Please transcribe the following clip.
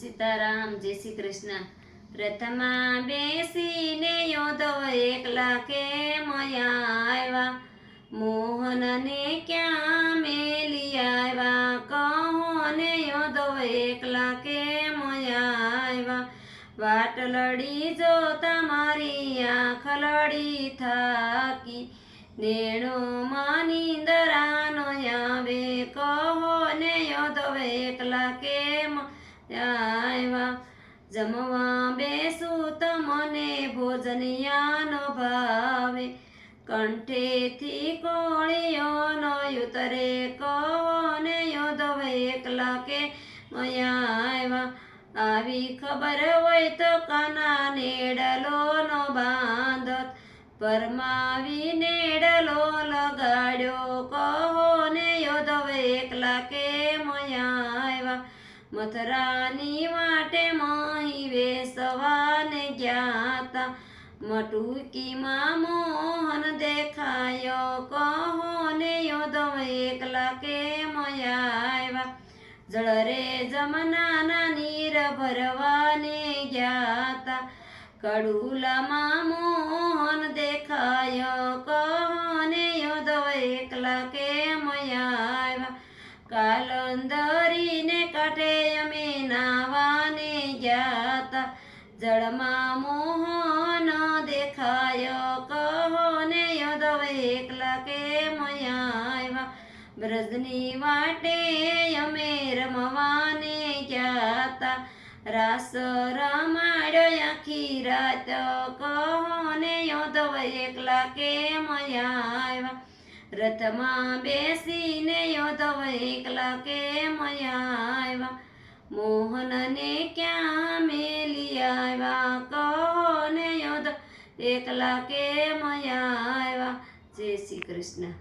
સીતારામ, જય શ્રી કૃષ્ણ. રથમાં બેસીને યોધવ એકલા કેમ આવ્યા, મોહનને ક્યાં મેલી આવ્યા, કહો ને યોધવ એકલા કેમ આવ્યા. વાટ લડી જો તમારી આંખ લડી થાકી, નેણો નીંદરાનો આવે, કહો ને યોધવ એકલા કેમ આવ્યા. જમવા બેસું તમને ભોજનિયાનો ભાવે, કંઠેથી કોળીઓ નો ઉતરે, કહો ને યોધવ એકલા કેમ આવ્યા. આવી ખબર હોય તો કાના નેડલો નો બાંધત, પરમાવી નેડલો લગાડ્યો, કહો ને યોધવ એકલા કેમ આવ્યા. મથરાની વાટે મહી વેસવાને જ્ઞાતા, મટુકીમાં મોહન દેખાયો, કહો ને યોધવ એકલા કેમ આવ્યા. જળ રે જમનાના નીર ભરવાને જ્ઞાતા, કડુલામાં મોહન દેખાયો, કહો ને યોધવ એકલા કેમ આવ્યા. કાલંદરીને કાંઠે અમે નાવાને જ્ઞાતા, જળમાં મોહન દેખાયો, કહો ને યોધવ એકલા કેમ આવ્યા. બ્રજની વાટે અમે રમવાને જ્ઞાતા, રાસ રમાડ્યો આખી રાત, કહો ને યોધવ એકલા કેમ આવ્યા. રથમાં બેસીને યોધવ એકલા કેમ આવ્યા, મોહનને ક્યાં મેલી આવ્યા, કહો ને યોધવ એકલા કેમ આવ્યા. જય શ્રી કૃષ્ણ.